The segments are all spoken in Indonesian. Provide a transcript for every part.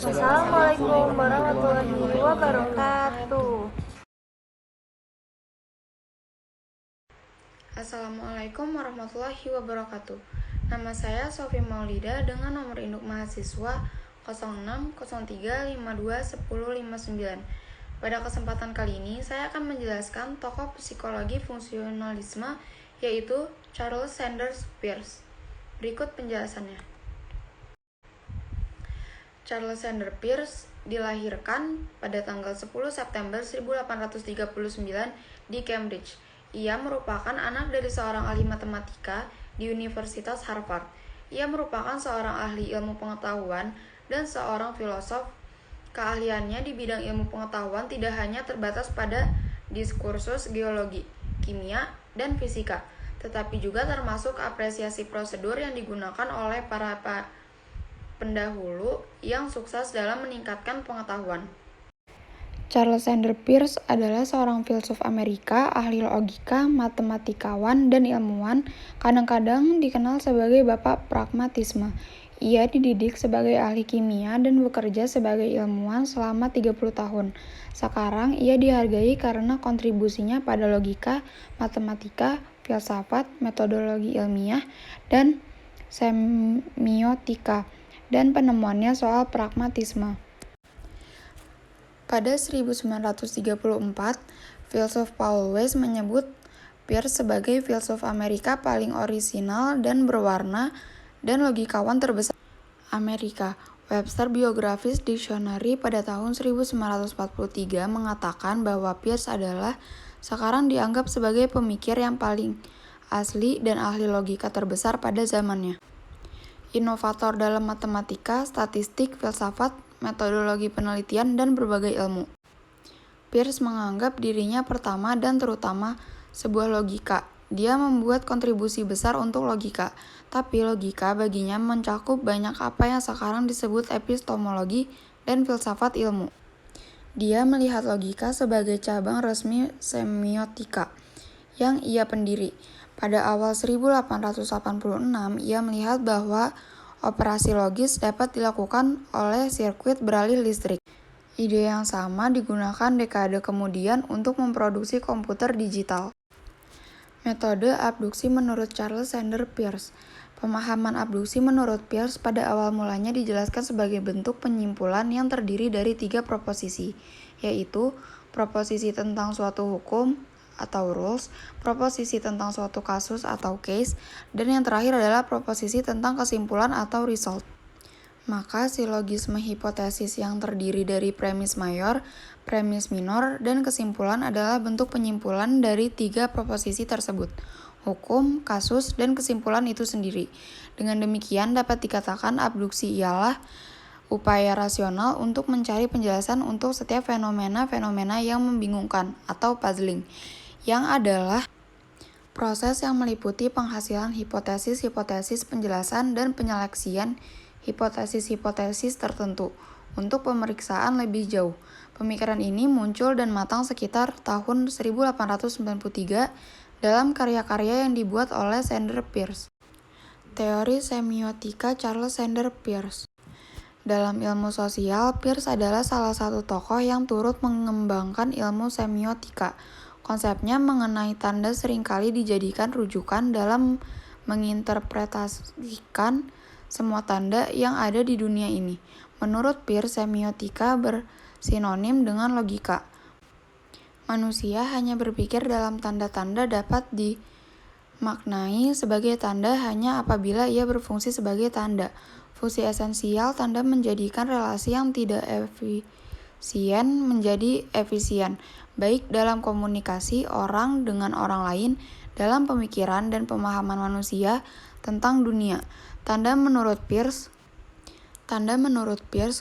Assalamualaikum warahmatullahi wabarakatuh. Assalamualaikum warahmatullahi wabarakatuh. Nama saya Sofi Maulida dengan nomor induk mahasiswa 0603521059. Pada kesempatan kali ini saya akan menjelaskan tokoh psikologi fungsionalisme yaitu Charles Sanders Peirce. Berikut penjelasannya. Charles Sanders Peirce dilahirkan pada tanggal 10 September 1839 di Cambridge. Ia merupakan anak dari seorang ahli matematika di Universitas Harvard. Ia merupakan seorang ahli ilmu pengetahuan dan seorang filosof. Keahliannya di bidang ilmu pengetahuan tidak hanya terbatas pada diskursus geologi, kimia, dan fisika, tetapi juga termasuk apresiasi prosedur yang digunakan oleh para pendahulu yang sukses dalam meningkatkan pengetahuan. Charles Sanders Peirce adalah seorang filsuf Amerika, ahli logika, matematikawan, dan ilmuwan, kadang-kadang dikenal sebagai Bapak Pragmatisme. Ia dididik sebagai ahli kimia dan bekerja sebagai ilmuwan selama 30 tahun. Sekarang ia dihargai karena kontribusinya pada logika, matematika, filsafat, metodologi ilmiah, dan semiotika, dan penemuannya soal pragmatisme. Pada 1934, filsuf Paul Weiss menyebut Peirce sebagai filsuf Amerika paling orisinal dan berwarna dan logikawan terbesar Amerika. Webster Biographical Dictionary pada tahun 1943 mengatakan bahwa Peirce adalah sekarang dianggap sebagai pemikir yang paling asli dan ahli logika terbesar pada zamannya. Inovator dalam matematika, statistik, filsafat, metodologi penelitian, dan berbagai ilmu. Peirce menganggap dirinya pertama dan terutama sebuah logika. Dia membuat kontribusi besar untuk logika, tapi logika baginya mencakup banyak apa yang sekarang disebut epistemologi dan filsafat ilmu. Dia melihat logika sebagai cabang resmi semiotika yang ia pendiri. Pada awal 1886, ia melihat bahwa operasi logis dapat dilakukan oleh sirkuit beralih listrik. Ide yang sama digunakan dekade kemudian untuk memproduksi komputer digital. Metode abduksi menurut Charles Sanders Peirce. Pemahaman abduksi menurut Peirce pada awal mulanya dijelaskan sebagai bentuk penyimpulan yang terdiri dari 3 proposisi, yaitu proposisi tentang suatu hukum atau rules, proposisi tentang suatu kasus atau case, dan yang terakhir adalah proposisi tentang kesimpulan atau result. Maka silogisme hipotesis yang terdiri dari premis mayor, premis minor, dan kesimpulan adalah bentuk penyimpulan dari 3 proposisi tersebut, hukum, kasus, dan kesimpulan itu sendiri. Dengan demikian dapat dikatakan abduksi ialah upaya rasional untuk mencari penjelasan untuk setiap fenomena-fenomena yang membingungkan atau puzzling, yang adalah proses yang meliputi penghasilan hipotesis-hipotesis, penjelasan, dan penyeleksian hipotesis-hipotesis tertentu untuk pemeriksaan lebih jauh. Pemikiran ini muncul dan matang sekitar tahun 1893 dalam karya-karya yang dibuat oleh Sanders Peirce. Teori semiotika Charles Sanders Peirce. Dalam ilmu sosial, Peirce adalah salah satu tokoh yang turut mengembangkan ilmu semiotika. Konsepnya mengenai tanda seringkali dijadikan rujukan dalam menginterpretasikan semua tanda yang ada di dunia ini. Menurut Peirce, semiotika bersinonim dengan logika. Manusia hanya berpikir dalam tanda-tanda dapat dimaknai sebagai tanda hanya apabila ia berfungsi sebagai tanda. Fungsi esensial tanda menjadikan relasi yang tidak efisien menjadi efisien, baik dalam komunikasi orang dengan orang lain, dalam pemikiran dan pemahaman manusia tentang dunia. Tanda menurut Peirce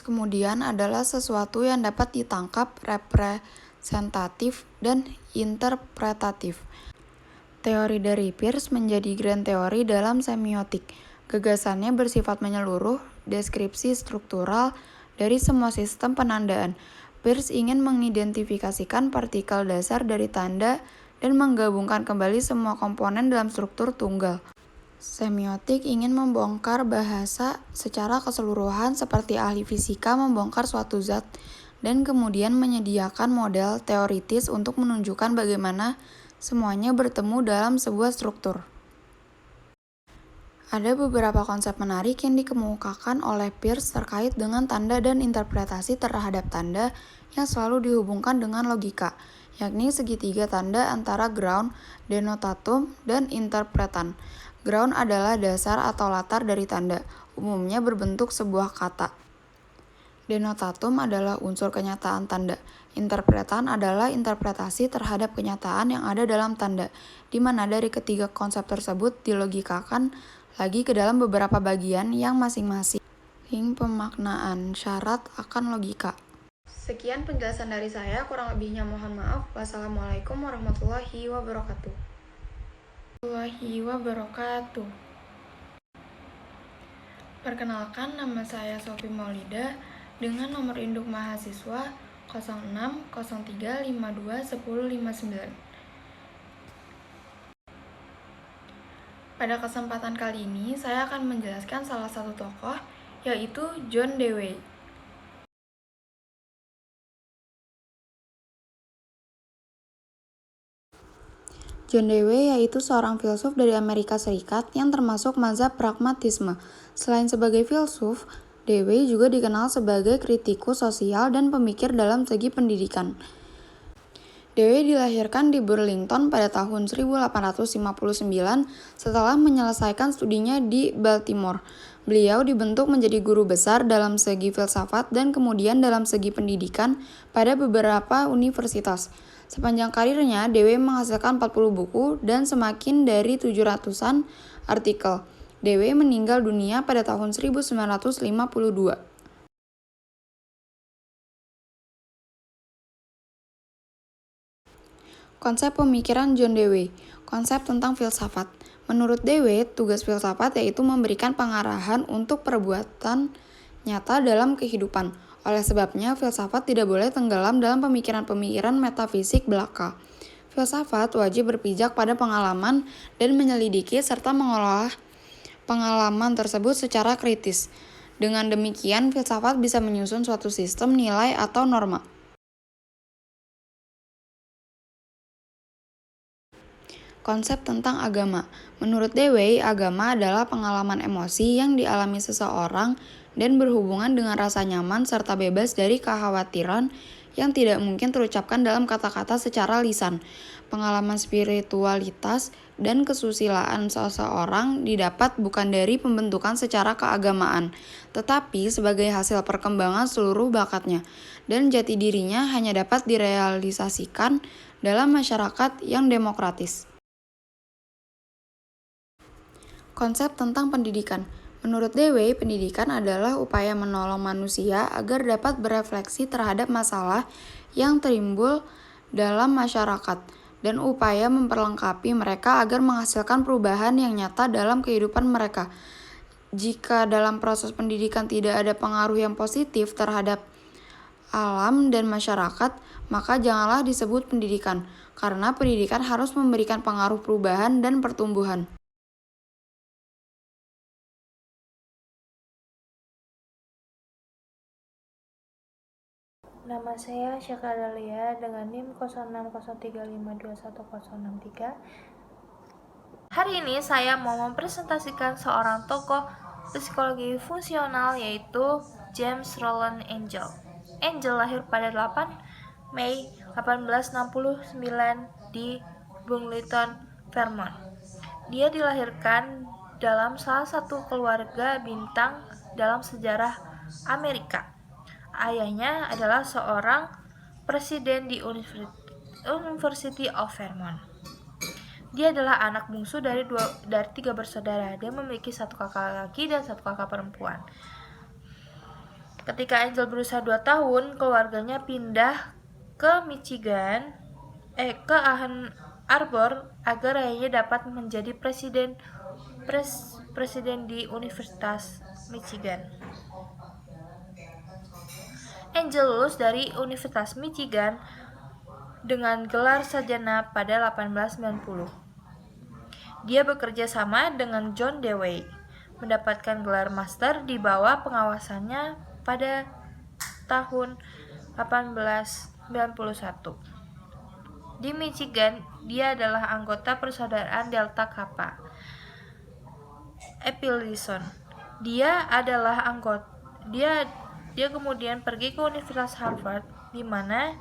kemudian adalah sesuatu yang dapat ditangkap, representatif, dan interpretatif. Teori dari Peirce menjadi grand teori dalam semiotik. Gagasannya bersifat menyeluruh, deskripsi struktural dari semua sistem penandaan. Peirce ingin mengidentifikasikan partikel dasar dari tanda dan menggabungkan kembali semua komponen dalam struktur tunggal. Semiotik ingin membongkar bahasa secara keseluruhan seperti ahli fisika membongkar suatu zat dan kemudian menyediakan model teoritis untuk menunjukkan bagaimana semuanya bertemu dalam sebuah struktur. Ada beberapa konsep menarik yang dikemukakan oleh Peirce terkait dengan tanda dan interpretasi terhadap tanda yang selalu dihubungkan dengan logika, yakni segitiga tanda antara ground, denotatum, dan interpretan. Ground adalah dasar atau latar dari tanda, umumnya berbentuk sebuah kata. Denotatum adalah unsur kenyataan tanda. Interpretan adalah interpretasi terhadap kenyataan yang ada dalam tanda, di mana dari ketiga konsep tersebut dilogikakan lagi ke dalam beberapa bagian yang masing-masing pemaknaan syarat akan logika. Sekian penjelasan dari saya, kurang lebihnya mohon maaf. Wassalamualaikum warahmatullahi wabarakatuh. Perkenalkan, nama saya Sofi Maulida dengan nomor induk mahasiswa 0603521059. Pada kesempatan kali ini, saya akan menjelaskan salah satu tokoh, yaitu John Dewey. John Dewey yaitu seorang filsuf dari Amerika Serikat yang termasuk mazhab pragmatisme. Selain sebagai filsuf, Dewey juga dikenal sebagai kritikus sosial dan pemikir dalam segi pendidikan. Dewey dilahirkan di Burlington pada tahun 1859 setelah menyelesaikan studinya di Baltimore. Beliau dibentuk menjadi guru besar dalam segi filsafat dan kemudian dalam segi pendidikan pada beberapa universitas. Sepanjang karirnya, Dewey menghasilkan 40 buku dan semakin dari 700-an artikel. Dewey meninggal dunia pada tahun 1952. Konsep pemikiran John Dewey. Konsep tentang filsafat. Menurut Dewey, tugas filsafat yaitu memberikan pengarahan untuk perbuatan nyata dalam kehidupan. Oleh sebabnya, filsafat tidak boleh tenggelam dalam pemikiran-pemikiran metafisik belaka. Filsafat wajib berpijak pada pengalaman dan menyelidiki serta mengolah pengalaman tersebut secara kritis. Dengan demikian, filsafat bisa menyusun suatu sistem nilai atau norma. Konsep tentang agama. Menurut Dewey, agama adalah pengalaman emosi yang dialami seseorang dan berhubungan dengan rasa nyaman serta bebas dari kekhawatiran yang tidak mungkin terucapkan dalam kata-kata secara lisan. Pengalaman spiritualitas dan kesusilaan seseorang didapat bukan dari pembentukan secara keagamaan, tetapi sebagai hasil perkembangan seluruh bakatnya, dan jati dirinya hanya dapat direalisasikan dalam masyarakat yang demokratis. Konsep tentang pendidikan. Menurut Dewey, pendidikan adalah upaya menolong manusia agar dapat berefleksi terhadap masalah yang timbul dalam masyarakat dan upaya memperlengkapi mereka agar menghasilkan perubahan yang nyata dalam kehidupan mereka. Jika dalam proses pendidikan tidak ada pengaruh yang positif terhadap alam dan masyarakat, maka janganlah disebut pendidikan, karena pendidikan harus memberikan pengaruh perubahan dan pertumbuhan. Nama saya Syakra Dalia dengan NIM 0603521063. Hari ini saya mau mempresentasikan seorang tokoh psikologi fungsional yaitu James Roland Angel. Angel lahir pada 8 Mei 1869 di Burlington, Vermont. Dia dilahirkan dalam salah satu keluarga bintang dalam sejarah Amerika. Ayahnya adalah seorang presiden di University of Vermont. Dia adalah anak bungsu dari 3 bersaudara. Dia memiliki 1 kakak laki dan 1 kakak perempuan. Ketika Angel berusia 2 tahun, keluarganya pindah ke ke Ann Arbor agar ayahnya dapat menjadi presiden di Universitas Michigan. Angel lulus dari Universitas Michigan dengan gelar sarjana pada 1890. Dia bekerja sama dengan John Dewey, mendapatkan gelar master di bawah pengawasannya pada tahun 1891. Di Michigan, dia adalah anggota persaudaraan Delta Kappa Epsilon. Dia adalah anggota dia kemudian pergi ke Universitas Harvard, di mana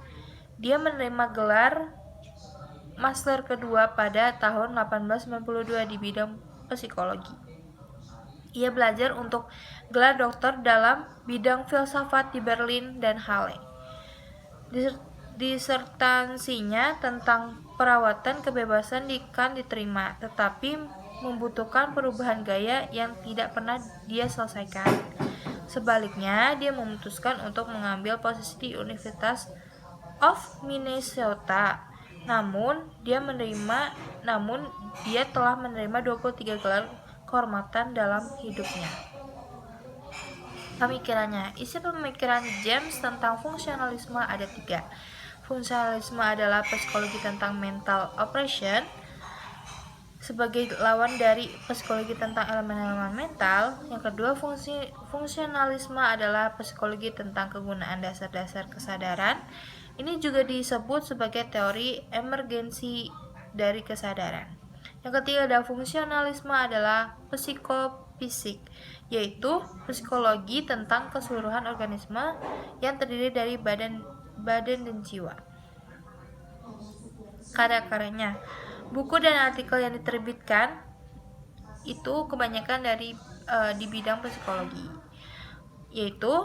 dia menerima gelar master kedua pada tahun 1892 di bidang psikologi. Ia belajar untuk gelar doktor dalam bidang filsafat di Berlin dan Halle. Disertasinya tentang perawatan kebebasan kan diterima, tetapi membutuhkan perubahan gaya yang tidak pernah dia selesaikan. Sebaliknya, dia memutuskan untuk mengambil posisi di University of Minnesota. Namun, dia telah menerima 23 gelar kehormatan dalam hidupnya. Pemikirannya, isi pemikiran James tentang fungsionalisme ada 3. Fungsionalisme adalah psikologi tentang mental operation sebagai lawan dari psikologi tentang elemen-elemen mental. Yang kedua, fungsionalisme adalah psikologi tentang kegunaan dasar-dasar kesadaran. Ini juga disebut sebagai teori emergensi dari kesadaran. Yang ketiga, ada fungsionalisme adalah psikofisik, yaitu psikologi tentang keseluruhan organisme yang terdiri dari badan dan jiwa. Karya-karyanya, buku dan artikel yang diterbitkan itu kebanyakan di bidang psikologi, yaitu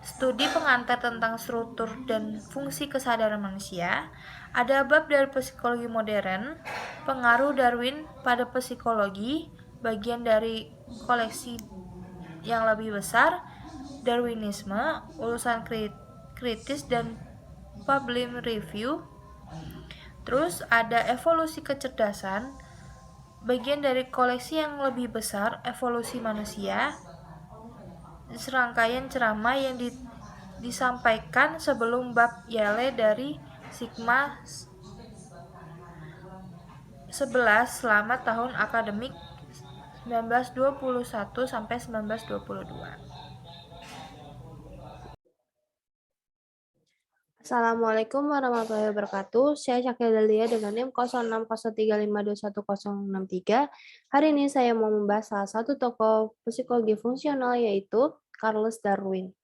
studi pengantar tentang struktur dan fungsi kesadaran manusia, ada bab dari psikologi modern, pengaruh Darwin pada psikologi, bagian dari koleksi yang lebih besar, Darwinisme, urusan kritis dan public review. Terus ada evolusi kecerdasan, bagian dari koleksi yang lebih besar, evolusi manusia, serangkaian ceramah yang disampaikan sebelum bab Yale dari Sigma 11 selama tahun akademik 1921 sampai 1922. Assalamualaikum warahmatullahi wabarakatuh. Saya Syakil Dalia dengan NIM 0603521063. Hari ini saya mau membahas salah satu tokoh psikologi fungsional yaitu Charles Darwin.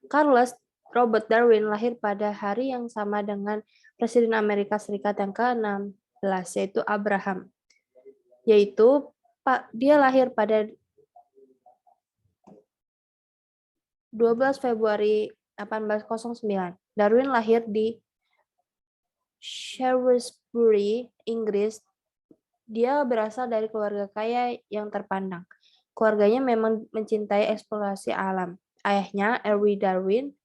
Charles Robert Darwin lahir pada hari yang sama dengan Presiden Amerika Serikat yang ke-16, yaitu Abraham. Dia lahir pada 12 Februari 1809. Darwin lahir di Shrewsbury, Inggris. Dia berasal dari keluarga kaya yang terpandang. Keluarganya memang mencintai eksplorasi alam. Ayahnya, Edwin Darwin,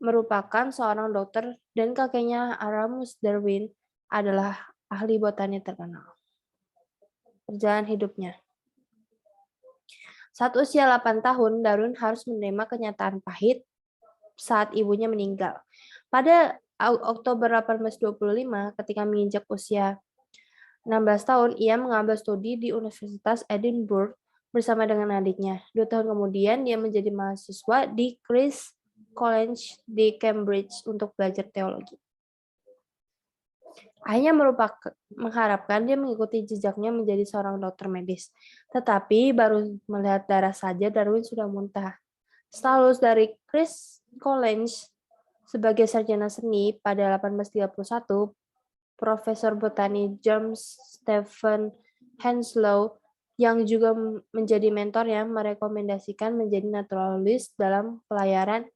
merupakan seorang dokter dan kakeknya, Aramus Darwin, adalah ahli botani terkenal. Perjalanan hidupnya. Saat usia 8 tahun, Darwin harus menerima kenyataan pahit saat ibunya meninggal. Pada Oktober 1825, ketika menginjak usia 16 tahun, ia mengambil studi di Universitas Edinburgh bersama dengan adiknya. 2 tahun kemudian, dia menjadi mahasiswa di Christ's College di Cambridge untuk belajar teologi. Ayahnya mengharapkan dia mengikuti jejaknya menjadi seorang dokter medis. Tetapi baru melihat darah saja, Darwin sudah muntah. Setelah lulus dari Christ's College sebagai sarjana seni pada 1831, Profesor Botani James Stephen Henslow, yang juga menjadi mentornya, merekomendasikan menjadi naturalis dalam pelayaran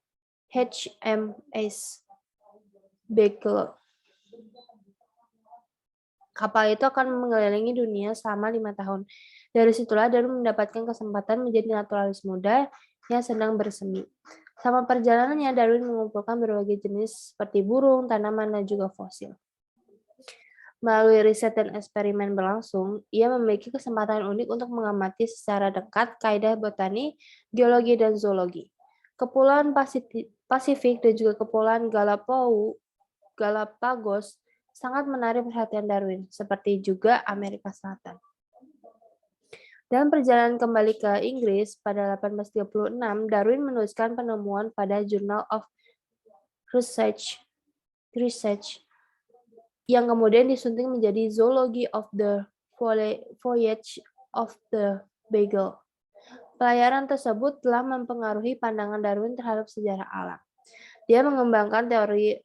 HMS Beagle. Kapal itu akan mengelilingi dunia selama 5 tahun. Dari situlah Darwin mendapatkan kesempatan menjadi naturalis muda yang sedang bersemi. Selama perjalanannya, Darwin mengumpulkan berbagai jenis seperti burung, tanaman, dan juga fosil. Melalui riset dan eksperimen berlangsung, ia memiliki kesempatan unik untuk mengamati secara dekat kaidah botani, geologi, dan zoologi. Kepulauan Pasifik dan juga Kepulauan Galapagos sangat menarik perhatian Darwin, seperti juga Amerika Selatan. Dalam perjalanan kembali ke Inggris pada 1836, Darwin menuliskan penemuan pada Journal of Research yang kemudian disunting menjadi Zoology of the Voyage of the Beagle. Pelayaran tersebut telah mempengaruhi pandangan Darwin terhadap sejarah alam. Dia mengembangkan teori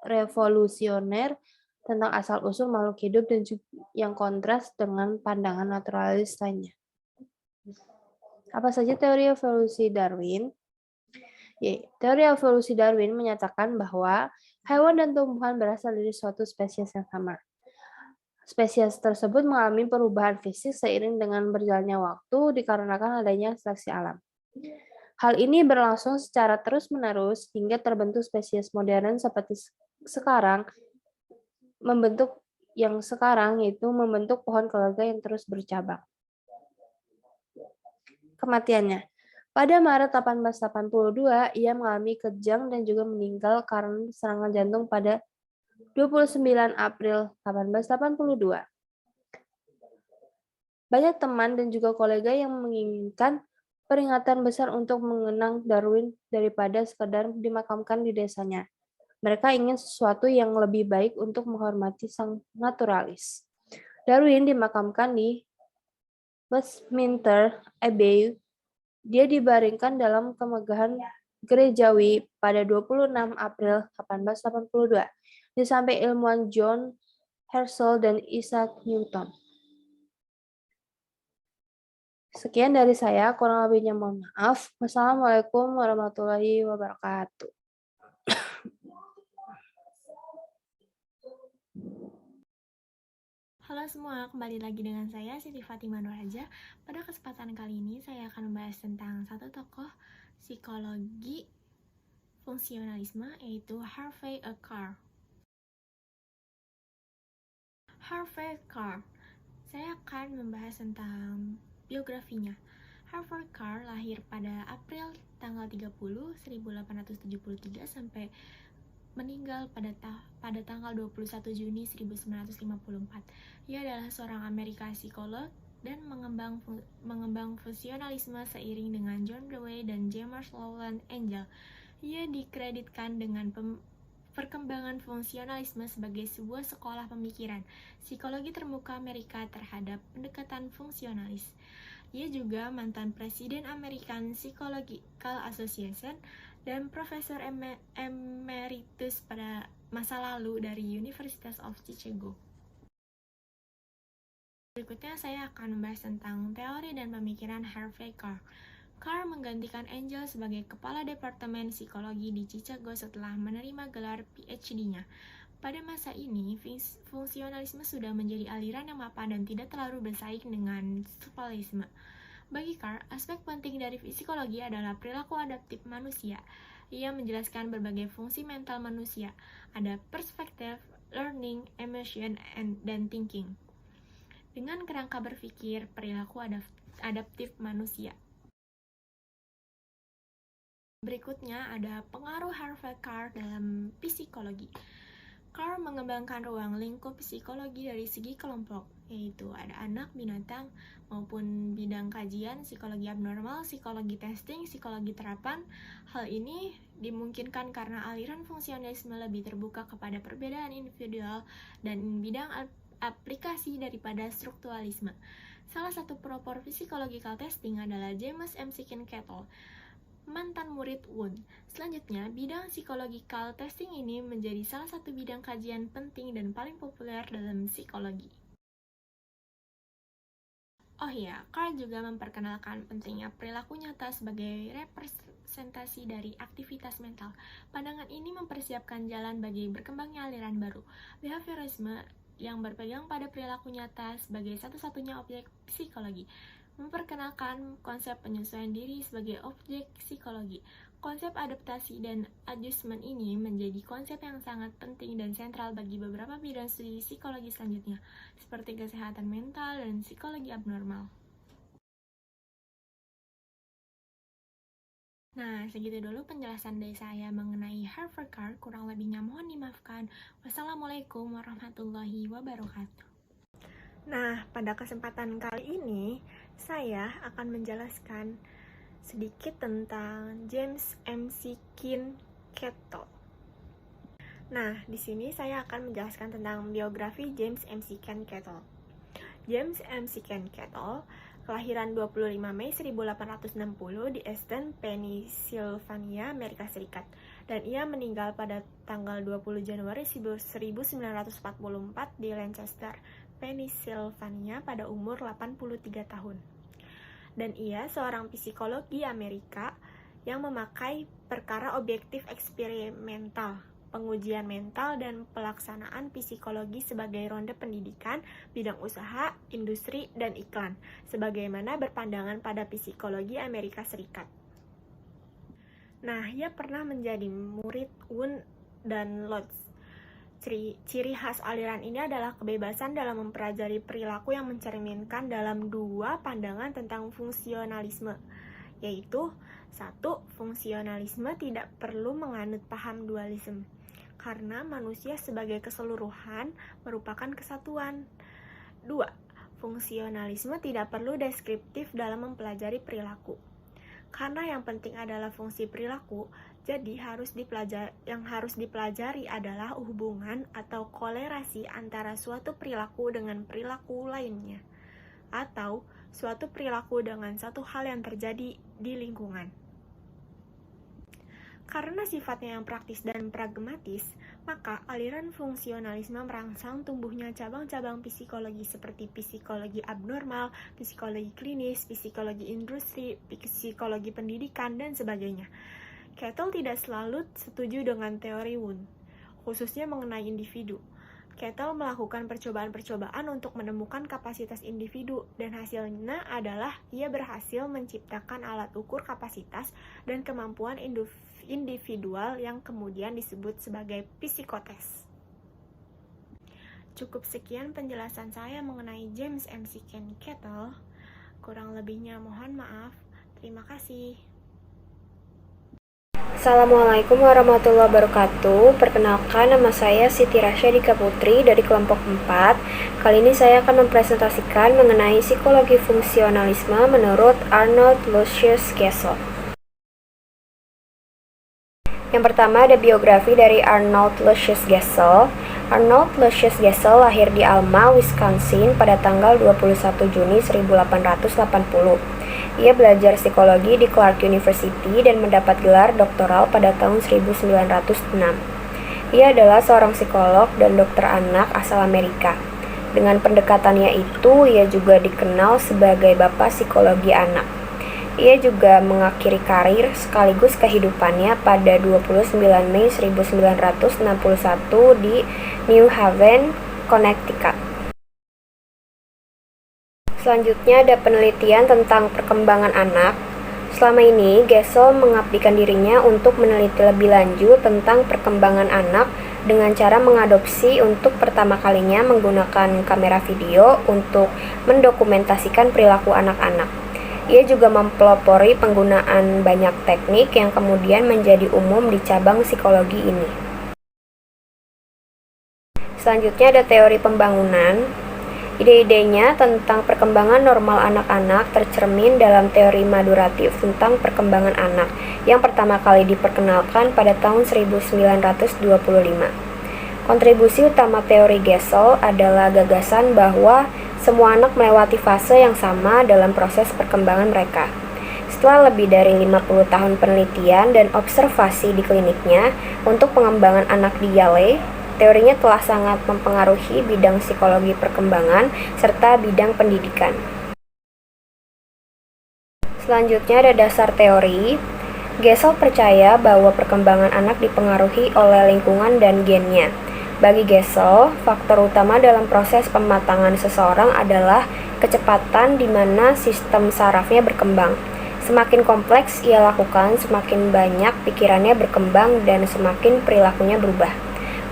revolusioner tentang asal-usul makhluk hidup dan yang kontras dengan pandangan naturalis lainnya. Apa saja teori evolusi Darwin? Teori evolusi Darwin menyatakan bahwa hewan dan tumbuhan berasal dari suatu spesies yang sama. Spesies tersebut mengalami perubahan fisik seiring dengan berjalannya waktu dikarenakan adanya seleksi alam. Hal ini berlangsung secara terus-menerus hingga terbentuk spesies modern seperti sekarang, yaitu membentuk pohon keluarga yang terus bercabang. Kematiannya. Pada Maret 1882, ia mengalami kejang dan juga meninggal karena serangan jantung pada 29 April 1882. Banyak teman dan juga kolega yang menginginkan peringatan besar untuk mengenang Darwin daripada sekadar dimakamkan di desanya. Mereka ingin sesuatu yang lebih baik untuk menghormati sang naturalis. Darwin dimakamkan di Westminster Abbey. Dia dibaringkan dalam kemegahan gerejawi pada 26 April 1882 di samping ilmuwan John Herschel dan Isaac Newton. Sekian dari saya, kurang lebihnya mohon maaf. Wassalamualaikum warahmatullahi wabarakatuh. Halo semua, kembali lagi dengan saya Siti Fatimah Nurhaja. Pada kesempatan kali ini saya akan membahas tentang satu tokoh psikologi fungsionalisme, yaitu Harvey Carr. Harvey Carr. Saya akan membahas tentang biografinya. Harvey Carr lahir pada April tanggal 30, 1873 sampai meninggal pada tanggal 21 Juni 1954. Ia adalah seorang Amerika psikolog dan mengembang fungsionalisme seiring dengan John Dewey dan James Rowland Angel. Ia dikreditkan dengan perkembangan fungsionalisme sebagai sebuah sekolah pemikiran psikologi terbuka Amerika terhadap pendekatan fungsionalis. Ia juga mantan presiden American Psychological Association dan profesor emeritus pada masa lalu dari University of Chicago. Berikutnya saya akan membahas tentang teori dan pemikiran Harvey Carr. Carr menggantikan Angel sebagai kepala departemen psikologi di Chicago setelah menerima gelar PhD-nya. Pada masa ini, fungsionalisme sudah menjadi aliran yang mapan dan tidak terlalu bersaing dengan strukturalisme. Bagi Carr, aspek penting dari psikologi adalah perilaku adaptif manusia. Ia menjelaskan berbagai fungsi mental manusia, ada perspektif, learning, emotion, dan thinking. Dengan kerangka berpikir perilaku adaptif manusia. Berikutnya ada pengaruh Harvey Carr dalam psikologi. Carr mengembangkan ruang lingkup psikologi dari segi kelompok, yaitu ada anak, binatang, maupun bidang kajian, psikologi abnormal, psikologi testing, psikologi terapan. Hal ini dimungkinkan karena aliran fungsionalisme lebih terbuka kepada perbedaan individual dan bidang aplikasi daripada strukturalisme. Salah satu pelopor physiological testing adalah James M. Kettle, mantan murid Wundt. Selanjutnya, bidang psikological testing ini menjadi salah satu bidang kajian penting dan paling populer dalam psikologi. Oh ya, Carr juga memperkenalkan pentingnya perilaku nyata sebagai representasi dari aktivitas mental. Pandangan ini mempersiapkan jalan bagi berkembangnya aliran baru, behaviorisme yang berpegang pada perilaku nyata sebagai satu-satunya objek psikologi. Memperkenalkan konsep penyesuaian diri sebagai objek psikologi. Konsep adaptasi dan adjustment ini menjadi konsep yang sangat penting dan sentral bagi beberapa bidang studi psikologi selanjutnya, seperti kesehatan mental dan psikologi abnormal. Nah, segitu dulu penjelasan dari saya mengenai Harvard Car. Kurang lebihnya mohon dimaafkan. Wassalamualaikum warahmatullahi wabarakatuh. Nah, pada kesempatan kali ini, saya akan menjelaskan sedikit tentang James McKeen Kettle. Nah, di sini saya akan menjelaskan tentang biografi James McKeen Kettle. James McKeen Kettle kelahiran 25 Mei 1860 di Easton, Pennsylvania, Amerika Serikat. Dan ia meninggal pada tanggal 20 Januari 1944 di Lancaster, Pennsylvania pada umur 83 tahun. Dan ia seorang psikologi Amerika yang memakai perkara objektif eksperimental, pengujian mental, dan pelaksanaan psikologi sebagai ronde pendidikan, bidang usaha, industri, dan iklan, sebagaimana berpandangan pada psikologi Amerika Serikat. Nah, ia pernah menjadi murid Wundt dan Lodge. Ciri khas aliran ini adalah kebebasan dalam mempelajari perilaku yang mencerminkan dalam dua pandangan tentang fungsionalisme, yaitu 1. Fungsionalisme tidak perlu menganut paham dualisme, karena manusia sebagai keseluruhan merupakan kesatuan. 2. Fungsionalisme tidak perlu deskriptif dalam mempelajari perilaku, karena yang penting adalah fungsi perilaku. Jadi yang harus dipelajari adalah hubungan atau kolerasi antara suatu perilaku dengan perilaku lainnya, atau suatu perilaku dengan satu hal yang terjadi di lingkungan. Karena sifatnya yang praktis dan pragmatis, maka aliran fungsionalisme merangsang tumbuhnya cabang-cabang psikologi seperti psikologi abnormal, psikologi klinis, psikologi industri, psikologi pendidikan, dan sebagainya. Kettle tidak selalu setuju dengan teori Wundt, khususnya mengenai individu. Kettle melakukan percobaan-percobaan untuk menemukan kapasitas individu, dan hasilnya adalah ia berhasil menciptakan alat ukur kapasitas dan kemampuan individual yang kemudian disebut sebagai psikotes. Cukup sekian penjelasan saya mengenai James McKeen Kettle. Kurang lebihnya mohon maaf. Terima kasih. Assalamualaikum warahmatullahi wabarakatuh. Perkenalkan, nama saya Siti Rasya Dika Putri dari kelompok 4. Kali ini saya akan mempresentasikan mengenai psikologi fungsionalisme menurut Arnold Lucius Gesell. Yang pertama ada biografi dari Arnold Lucius Gesell. Arnold Lucius Gesell lahir di Alma, Wisconsin pada tanggal 21 Juni 1880. Ia belajar psikologi di Clark University dan mendapat gelar doktoral pada tahun 1906. Ia adalah seorang psikolog dan dokter anak asal Amerika. Dengan pendekatannya itu, ia juga dikenal sebagai bapak psikologi anak. Ia juga mengakhiri karir sekaligus kehidupannya pada 29 Mei 1961 di New Haven, Connecticut. Selanjutnya ada penelitian tentang perkembangan anak. Selama ini, Gesell mengabdikan dirinya untuk meneliti lebih lanjut tentang perkembangan anak dengan cara mengadopsi untuk pertama kalinya menggunakan kamera video untuk mendokumentasikan perilaku anak-anak. Ia juga mempelopori penggunaan banyak teknik yang kemudian menjadi umum di cabang psikologi ini. Selanjutnya ada teori pembangunan. Ide-idenya tentang perkembangan normal anak-anak tercermin dalam teori maduratif tentang perkembangan anak yang pertama kali diperkenalkan pada tahun 1925. Kontribusi utama teori Gesell adalah gagasan bahwa semua anak melewati fase yang sama dalam proses perkembangan mereka. Setelah lebih dari 50 tahun penelitian dan observasi di kliniknya untuk pengembangan anak di Yale, teorinya telah sangat mempengaruhi bidang psikologi perkembangan serta bidang pendidikan. Selanjutnya ada dasar teori. Gesell percaya bahwa perkembangan anak dipengaruhi oleh lingkungan dan gennya. Bagi Gesell, faktor utama dalam proses pematangan seseorang adalah kecepatan di mana sistem sarafnya berkembang. Semakin kompleks ia lakukan, semakin banyak pikirannya berkembang dan semakin perilakunya berubah.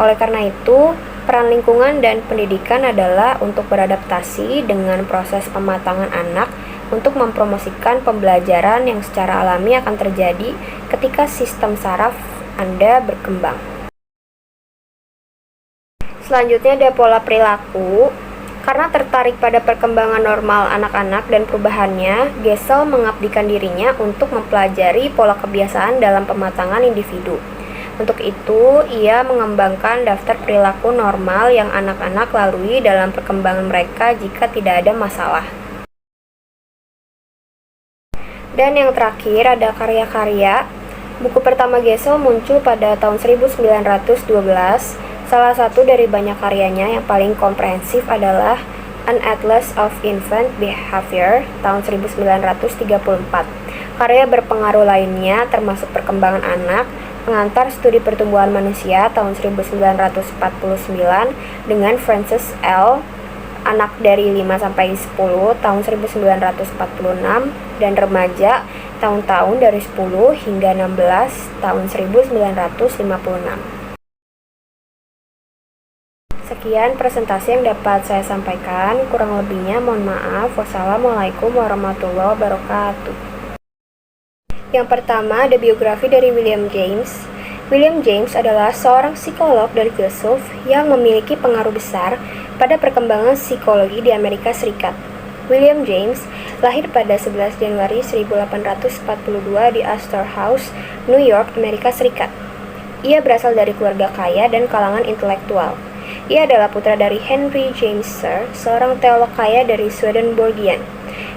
Oleh karena itu, peran lingkungan dan pendidikan adalah untuk beradaptasi dengan proses pematangan anak untuk mempromosikan pembelajaran yang secara alami akan terjadi ketika sistem saraf Anda berkembang. Selanjutnya ada pola perilaku. Karena tertarik pada perkembangan normal anak-anak dan perubahannya, Gesell mengabdikan dirinya untuk mempelajari pola kebiasaan dalam pematangan individu. Untuk itu, ia mengembangkan daftar perilaku normal yang anak-anak lalui dalam perkembangan mereka jika tidak ada masalah. Dan yang terakhir ada karya-karya. Buku pertama Gesell muncul pada tahun 1912. Salah satu dari banyak karyanya yang paling komprehensif adalah An Atlas of Infant Behavior tahun 1934. Karya berpengaruh lainnya termasuk Perkembangan Anak, Pengantar Studi Pertumbuhan Manusia tahun 1949 dengan Frances L. Anak dari 5-10 tahun 1946 dan Remaja tahun-tahun dari 10 hingga 16 tahun 1956. Sekian presentasi yang dapat saya sampaikan, kurang lebihnya mohon maaf. Wassalamualaikum warahmatullahi wabarakatuh. Yang pertama ada biografi dari William James. William James adalah seorang psikolog dari filsuf yang memiliki pengaruh besar pada perkembangan psikologi di Amerika Serikat. William James lahir pada 11 Januari 1842 di Astor House, New York, Amerika Serikat. Ia berasal dari keluarga kaya dan kalangan intelektual. Ia adalah putra dari Henry James Sir, seorang teolog kaya dari Swedenborgian.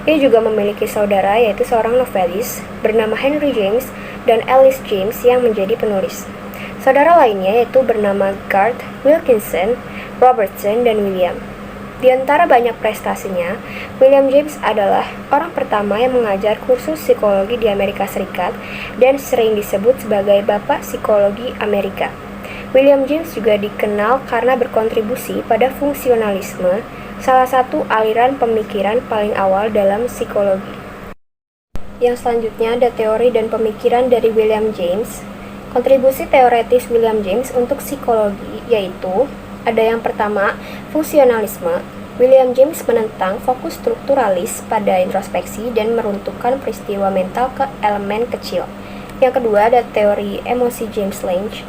Ia juga memiliki saudara yaitu seorang novelis bernama Henry James dan Alice James yang menjadi penulis. Saudara lainnya yaitu bernama Garth, Wilkinson, Robertson, dan William. Di antara banyak prestasinya, William James adalah orang pertama yang mengajar kursus psikologi di Amerika Serikat dan sering disebut sebagai Bapak Psikologi Amerika. William James juga dikenal karena berkontribusi pada fungsionalisme, salah satu aliran pemikiran paling awal dalam psikologi. Yang selanjutnya ada teori dan pemikiran dari William James. Kontribusi teoretis William James untuk psikologi yaitu ada yang pertama, fungsionalisme. William James menentang fokus strukturalis pada introspeksi dan meruntuhkan peristiwa mental ke elemen kecil. Yang kedua ada teori emosi James Lange.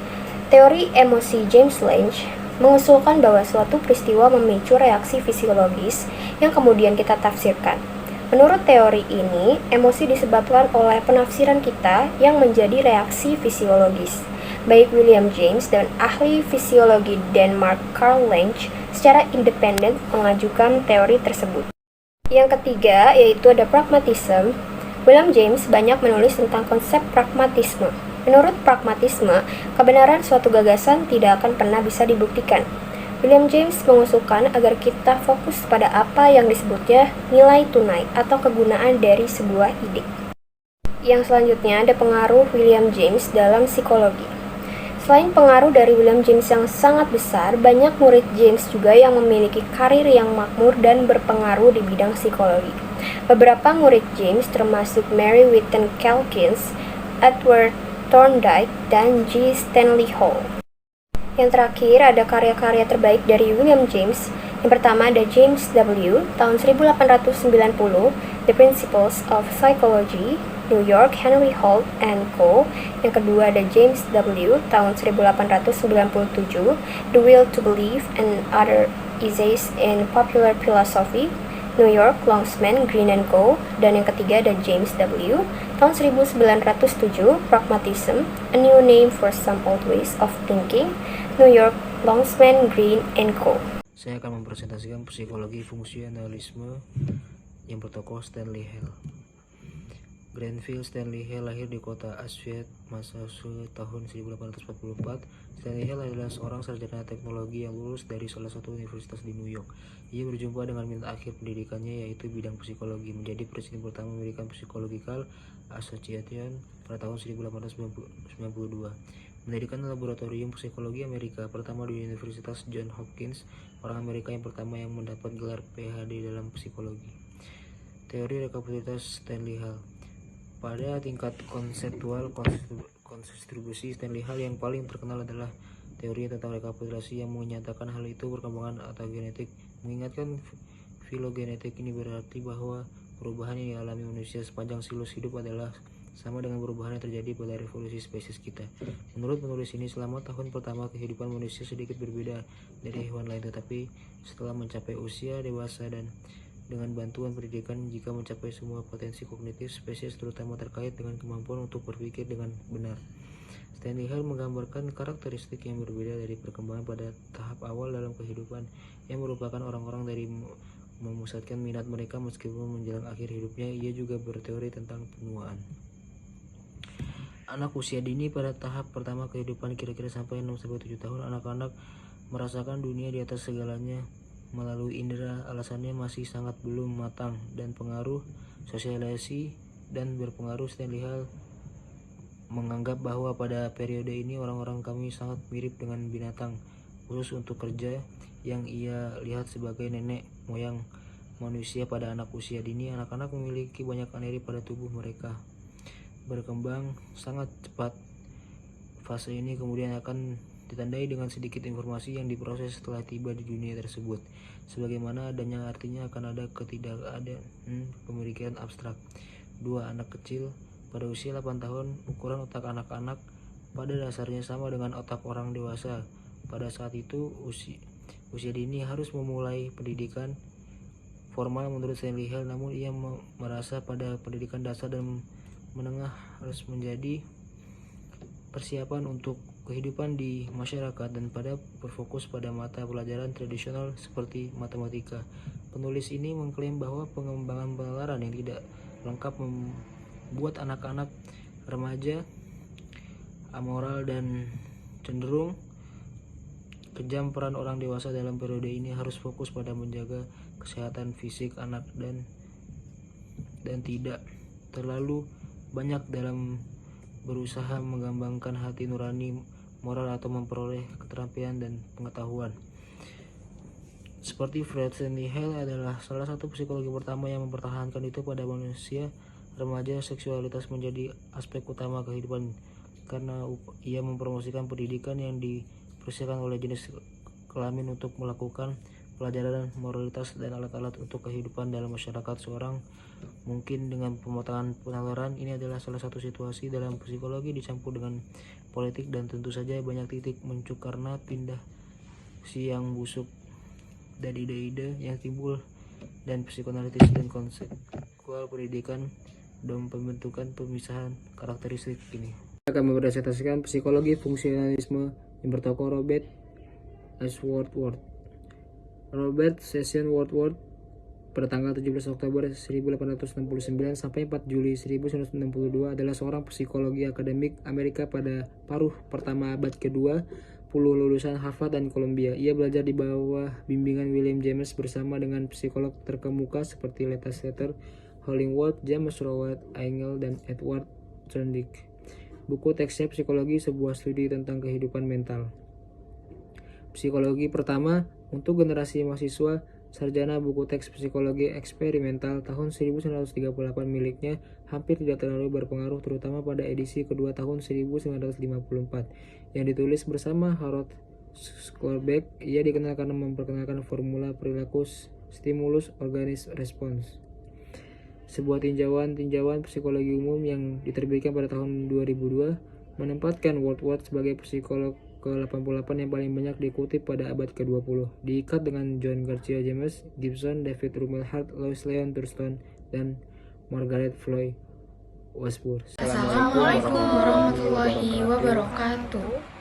Teori emosi James Lange mengusulkan bahwa suatu peristiwa memicu reaksi fisiologis yang kemudian kita tafsirkan. Menurut teori ini, emosi disebabkan oleh penafsiran kita yang menjadi reaksi fisiologis. Baik William James dan ahli fisiologi Denmark Carl Lange secara independen mengajukan teori tersebut. Yang ketiga yaitu ada pragmatisme. William James banyak menulis tentang konsep pragmatisme. Menurut pragmatisme, kebenaran suatu gagasan tidak akan pernah bisa dibuktikan. William James mengusulkan agar kita fokus pada apa yang disebutnya nilai tunai atau kegunaan dari sebuah ide. Yang selanjutnya ada pengaruh William James dalam psikologi. Selain pengaruh dari William James yang sangat besar, banyak murid James juga yang memiliki karir yang makmur dan berpengaruh di bidang psikologi. Beberapa murid James termasuk Mary Whitton Calkins, Edward Thorndike, dan G. Stanley Hall. Yang terakhir ada karya-karya terbaik dari William James. Yang pertama ada James W. tahun 1890, The Principles of Psychology, New York, Henry Holt and Co. Yang kedua ada James W. tahun 1897, The Will to Believe and Other Essays in Popular Philosophy, New York, Longsman, Green and Co. Dan yang ketiga ada James W. tahun 1907, Pragmatism, A New Name for Some Old Ways of Thinking, New York, Longsman, Green and Co. Saya akan mempresentasikan psikologi fungsionalisme yang bertokoh Stanley Hall. Granville Stanley Hall lahir di kota Ashfield, Massachusetts tahun 1844. Stanley Hall adalah seorang sarjana teknologi yang lulus dari salah satu universitas di New York. Ia berjumpa dengan minat akhir pendidikannya yaitu bidang psikologi, menjadi presiden pertama American Psychological Association pada tahun 1892. Mendirikan laboratorium psikologi Amerika pertama di Universitas Johns Hopkins, orang Amerika yang pertama yang mendapat gelar PhD dalam psikologi. Teori rekapitulasi Stanley Hall. Pada tingkat konseptual, kontribusi Stanley Hall yang paling terkenal adalah teori tentang rekapitulasi yang menyatakan hal itu perkembangan atau genetik. Mengingatkan filogenetik ini berarti bahwa Perubahan yang dialami manusia sepanjang siklus hidup adalah sama dengan perubahan yang terjadi pada revolusi spesies kita. Menurut penulis ini, selama tahun pertama kehidupan manusia sedikit berbeda dari hewan lain, tetapi setelah mencapai usia dewasa dan dengan bantuan pendidikan, jika mencapai semua potensi kognitif spesies, terutama terkait dengan kemampuan untuk berpikir dengan benar. Stanley Hall menggambarkan karakteristik yang berbeda dari perkembangan pada tahap awal dalam kehidupan, yang merupakan orang-orang dari memusatkan minat mereka meskipun menjelang akhir hidupnya. Ia juga berteori tentang penuaan anak usia dini. Pada tahap pertama kehidupan, kira-kira sampai 6-7 tahun, anak-anak merasakan dunia di atas segalanya melalui indera. Alasannya masih sangat belum matang dan pengaruh sosialisasi dan berpengaruh. Stanley Hall menganggap bahwa pada periode ini orang-orang kami sangat mirip dengan binatang, khusus untuk kerja yang ia lihat sebagai nenek moyang manusia. Pada anak usia dini, anak-anak memiliki banyak aneuri pada tubuh mereka, berkembang sangat cepat. Fase ini kemudian akan ditandai dengan sedikit informasi yang diproses setelah tiba di dunia tersebut. Sebagaimana adanya artinya akan ada ketidakadaan pemikiran abstrak. 2. Anak kecil pada usia 8 tahun, ukuran otak anak-anak pada dasarnya sama dengan otak orang dewasa. Pada saat itu, usia dini harus memulai pendidikan formal menurut Stanley Hall, namun ia merasa pada pendidikan dasar dan menengah harus menjadi persiapan untuk kehidupan di masyarakat dan pada berfokus pada mata pelajaran tradisional seperti matematika. Penulis ini mengklaim bahwa pengembangan penalaran yang tidak lengkap membuat anak-anak remaja amoral dan cenderung kejam. Peran orang dewasa dalam periode ini harus fokus pada menjaga kesehatan fisik anak dan tidak terlalu banyak dalam berusaha mengembangkan hati nurani moral atau memperoleh keterampilan dan pengetahuan. Seperti Freud, Stanley Hall adalah salah satu psikologi pertama yang mempertahankan itu pada manusia remaja. Seksualitas menjadi aspek utama kehidupan karena ia mempromosikan pendidikan yang dipersiapkan oleh jenis kelamin untuk melakukan pelajaran moralitas dan alat-alat untuk kehidupan dalam masyarakat seorang. Mungkin dengan pemotongan penalaran ini adalah salah satu situasi dalam psikologi dicampur dengan politik, dan tentu saja banyak titik mencuk karena pindah siang busuk dan ide-ide yang timbul dan psikoanalitis dan konseptual pendidikan dan pembentukan pemisahan karakteristik ini. Kita akan mempresentasikan psikologi fungsionalisme yang bertokoh Robert Ashworth. Robert Session Wordsworth pada tanggal 17 Oktober 1869 sampai 4 Juli 1962 adalah seorang psikologi akademik Amerika pada paruh pertama abad ke-20, lulusan Harvard dan Columbia. Ia belajar di bawah bimbingan William James bersama dengan psikolog terkemuka seperti Leta Slater, Hollingworth, James Rowland Ingle, dan Edward Thorndike. Buku teksnya Psikologi, sebuah studi tentang kehidupan mental. Psikologi pertama untuk generasi mahasiswa sarjana. Buku teks psikologi eksperimental tahun 1938 miliknya hampir tidak terlalu berpengaruh, terutama pada edisi kedua tahun 1954 yang ditulis bersama Harold Schwarzenegger. Ia dikenal karena memperkenalkan formula perilaku stimulus organis response, sebuah tinjauan psikologi umum yang diterbitkan pada tahun 2002, menempatkan Wordsworth sebagai psikolog ke-88 yang paling banyak dikutip pada abad ke-20, diikat dengan John Garcia James, Gibson, David Rummel Hart, Lois Leon Thurston, dan Margaret Floyd Washburn. Assalamualaikum warahmatullahi wabarakatuh.